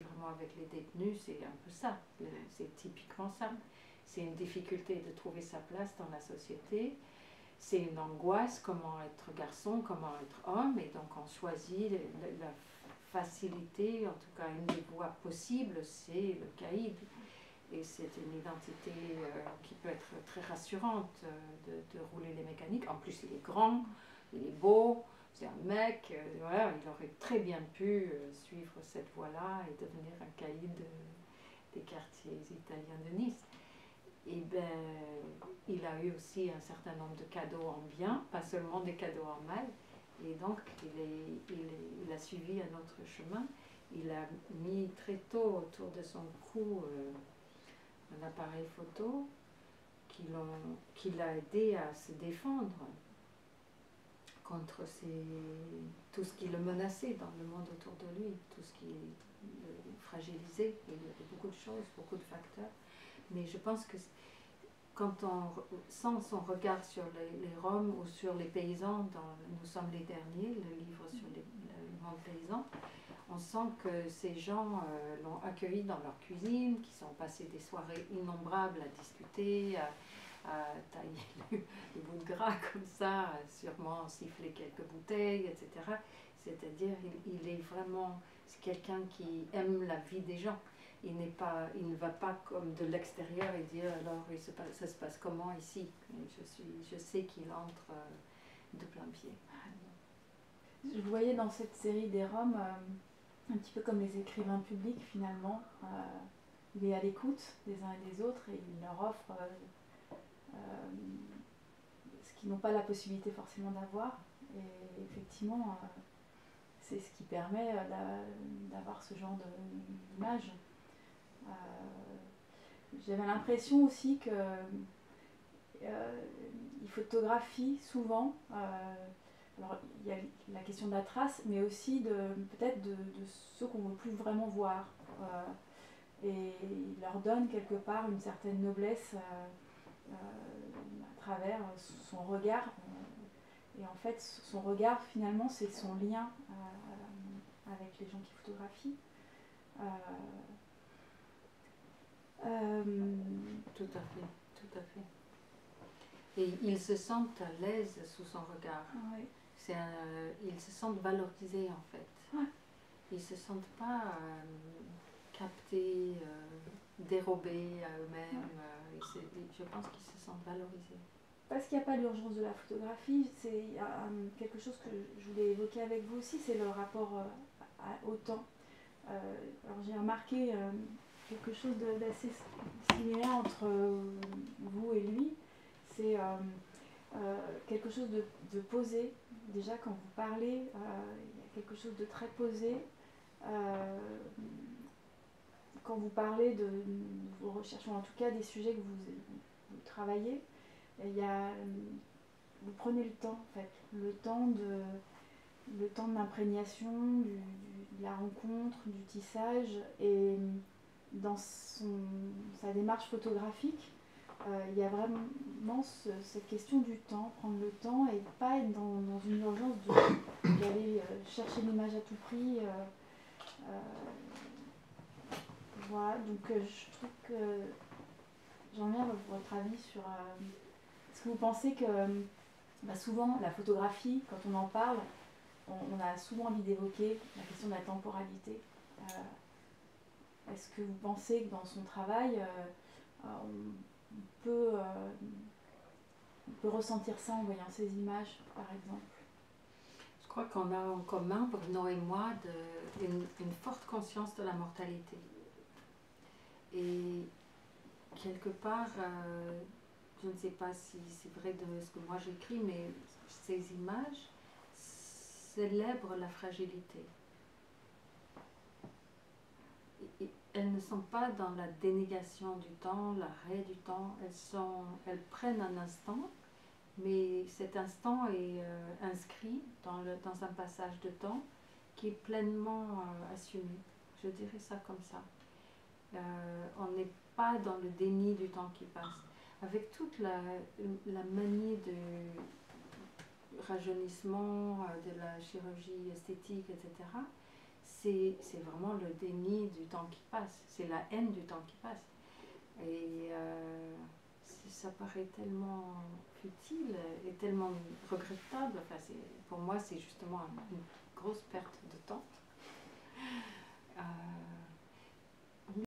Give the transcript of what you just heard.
Vraiment avec les détenus, c'est un peu ça, c'est typiquement ça. C'est une difficulté de trouver sa place dans la société, c'est une angoisse, comment être garçon, comment être homme, et donc on choisit la facilité, en tout cas une des voies possibles, c'est le caïd. Et c'est une identité qui peut être très rassurante de rouler les mécaniques. En plus, il est grand, il est beau, c'est un mec, voilà, il aurait très bien pu suivre cette voie-là et devenir un caïd des quartiers italiens de Nice. Et ben, il a eu aussi un certain nombre de cadeaux en bien, pas seulement des cadeaux en mal. Et donc, il a suivi un autre chemin. Il a mis très tôt autour de son cou un appareil photo qui l'a aidé à se défendre contre tout ce qui le menaçait dans le monde autour de lui, tout ce qui le fragilisait. Il y avait beaucoup de choses, beaucoup de facteurs. Mais je pense que quand on sent son regard sur les Roms ou sur les paysans, dans Nous sommes les derniers, le livre sur le monde paysan, on sent que ces gens l'ont accueilli dans leur cuisine, qui sont passés des soirées innombrables à discuter, à tailler le bout de gras comme ça, à sûrement siffler quelques bouteilles, etc. C'est-à-dire il est vraiment quelqu'un qui aime la vie des gens. Il ne va pas comme de l'extérieur et dire alors ça se passe comment ici. Je sais qu'il entre de plein pied. Je voyais dans cette série des Roms un petit peu comme les écrivains publics finalement. Il est à l'écoute des uns et des autres et il leur offre ce qu'ils n'ont pas la possibilité forcément d'avoir. Et effectivement, c'est ce qui permet d'avoir ce genre d'image. J'avais l'impression aussi que il photographie souvent. Alors, il y a la question de la trace, mais aussi peut-être de ceux qu'on ne veut plus vraiment voir. Et il leur donne quelque part une certaine noblesse à travers son regard. Et en fait, son regard, finalement, c'est son lien avec les gens qui photographient. Tout à fait, tout à fait. Et ils se sentent à l'aise sous son regard. Ouais. Ils se sentent valorisés en fait. Ouais. Ils ne se sentent pas captés, dérobés à eux-mêmes. Ouais. Je pense qu'ils se sentent valorisés. Parce qu'il n'y a pas l'urgence de la photographie, c'est quelque chose que je voulais évoquer avec vous aussi, c'est le rapport au temps. Alors j'ai remarqué quelque chose d'assez similaire entre vous et lui, c'est quelque chose de posé. Déjà quand vous parlez, il y a quelque chose de très posé. Quand vous parlez de vos recherches, ou en tout cas des sujets que vous travaillez, vous prenez le temps en fait, le temps de l'imprégnation, de la rencontre, du tissage, et dans sa démarche photographique, il y a vraiment cette question du temps, prendre le temps et pas être dans une urgence d'aller chercher l'image à tout prix. Voilà, donc je trouve que j'en viens à votre avis sur... Est-ce que vous pensez que souvent la photographie, quand on en parle, on a souvent envie d'évoquer la question de la temporalité. Est-ce que vous pensez que dans son travail, on peut ressentir ça en voyant ces images, par exemple? Je crois qu'on a en commun, Bruno et moi, une forte conscience de la mortalité. Et quelque part, je ne sais pas si c'est vrai de ce que moi j'écris, mais ces images célèbrent la fragilité. Et elles ne sont pas dans la dénégation du temps, l'arrêt du temps, elles prennent un instant, mais cet instant est inscrit dans un passage de temps qui est pleinement assumé. Je dirais ça comme ça. On n'est pas dans le déni du temps qui passe. Avec toute la manie de rajeunissement, de la chirurgie esthétique, etc., c'est vraiment le déni du temps qui passe, c'est la haine du temps qui passe. Et ça paraît tellement futile et tellement regrettable. Enfin, pour moi, c'est justement une grosse perte